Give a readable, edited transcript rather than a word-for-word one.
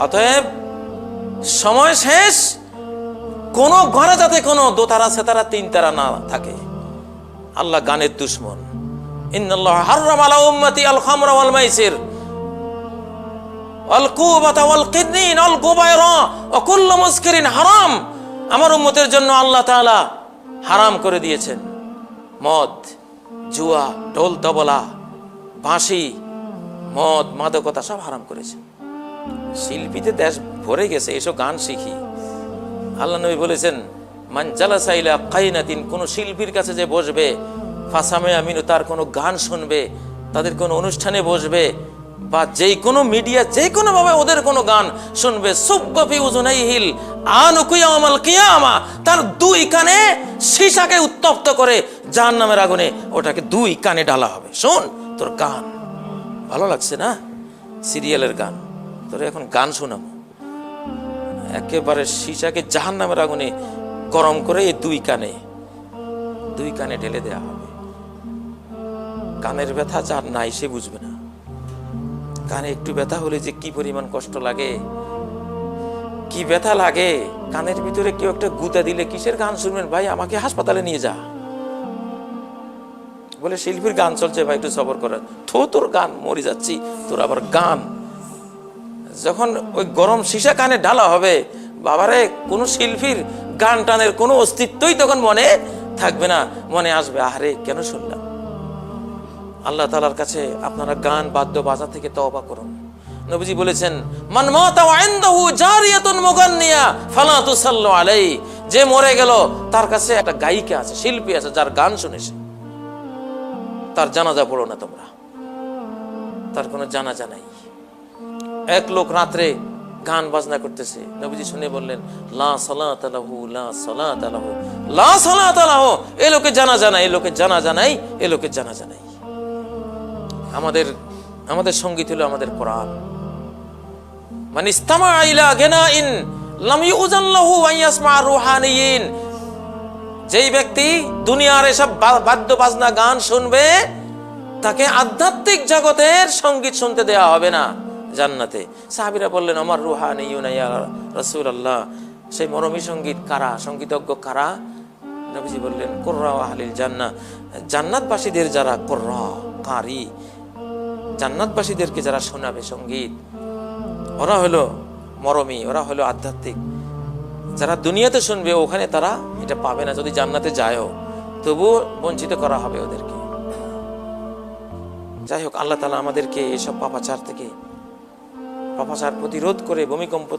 অতএব সময় শেষ, কোন ঘরে যাতে কোনো দোতারা সেতারা তিন তারা না থাকে। আল্লাহ গানের দুশ্মন। ইন্নাল্লাহ হাররামা আলা উম্মতি আল খামরা ওয়াল মাইসির ওয়াল কুবাতা ওয়াল কিদনিন ওয়াল গুবায়রা ওয়া কুল্লু মুসকিরিন হারাম। আমার উম্মতের জন্য আল্লাহ তাআলা হারাম করে দিয়েছেন মদ, জুয়া, ঢোল তবলা, বাঁশি, মদ, মাদকতা সব হারাম করেছে। শিল্পীতে দেশ ভরে গেছে, এসব গান শিখি। আল্লাহ নবী বলেছেন, মান জালাসা ইলা কাইনাতিন, কোন শিল্পীর কাছে যে বসবে, ফাসামে আমিনু, তার কোনো গান শুনবে, তাদের কোনো অনুষ্ঠানে বসবে, বা যেই কোনো মিডিয়া যে কোনো ভাবে ওদের কোনো গান শুনবে, সুব্বাফি উযুনাইহিল আনুকু ইয়াউমাল কিয়ামা, তার দুই কানে সীসাকে উত্তপ্ত করে জাহান্নামের আগুনে ওটাকে দুই কানে ঢালা হবে। শোন, তোর গান ভালো লাগছে না, সিরিয়ালের গান, তোর এখন গান শোনাবো। একেবারে সীসাকে জাহান্নামের আগুনে গরম করে এই দুই কানে ঢেলে দেয়া হবে। কানের ব্যথা যার নাই সে বুঝবে না। কানে একটু ব্যথা হলে যে কি পরিমাণ কষ্ট লাগে, কি ব্যথা লাগে। কানের ভিতরে কেউ একটা গুঁতা দিলে কিসের গান শুনবেন ভাই, আমাকে হাসপাতালে নিয়ে যা বলে শিল্পীর গান চলছে, ভাই একটু সবর করে, তোর গান, মরে যাচ্ছি, তোর আবার গান। যখন ওই গরম সীসা কানে ঢালা হবে, বাবারে কোন শিল্পীর গান টানের কোনো অস্তিত্বই তখন মনে থাকবে না। মনে আসবে, আরে কেন শুনলাম। আল্লাহ তাআলার কাছে আপনারা গান বাদ্য বাজা থেকে তওবা করুন। নবীজি বলেছেন, মান মাতা ওয়া ইনদাহু জারিয়াতুন মুগান্নিয়া ফালা তুসাল্লু আলাইহি, যে মরে গেল তার কাছে একটা গায়িকা আছে, শিল্পী আছে, যার গান শুনেছে, তার জানাজা পড়ো না তোমরা, তার কোনো জানাজা নাই। এক লোক রাত্রে গান বাজনা করতেছে, নবীজি শুনে বললেন, লা সালাতা লাহু, লা সালাতা লাহু, লা সালাতা লাহু, এই লোকের জানাজা নাই, এই লোকের জানাজা নাই, এই লোকের জানাজা নাই। আমাদের সঙ্গীত হলো আমাদের কোরআন। মান ইসতামা ইলা গিনাইন লাম ইউযান লাহু আন ইয়াসমা রুহানিয়িন, যেই ব্যক্তি দুনিয়ার এসব বাদ্য বাজনা গান শুনবে, তাকে আধ্যাত্মিক জগতের সঙ্গীত শুনতে দেয়া হবে না জান্নাতে। সাহাবীরা বললেন, আমার রুহানিয়ুন ইয়া রাসূলুল্লাহ, সেই মরমী সঙ্গীত কারা, সঙ্গীতজ্ঞ কারা? নবীজি বললেন, কুররা আহলিল জান্নাহ, জান্নাতবাসীদের যারা কুররা, কারি, জান্নাতবাসীদেরকে যারা শোনাবে সঙ্গীত, ওরা হলো মরমী, ওরা হলো আধ্যাত্মিক। যারা দুনিয়াতে শুনবে ওখানে তারা এটা পাবে না, যদি জান্নাতে যায়ও তবুও বঞ্চিত করা হবে ওদেরকে। যাই হোক, আল্লাহ তাআলা আমাদেরকে এসব পাপাচার প্রতিরোধ করে, ভূমিকম্প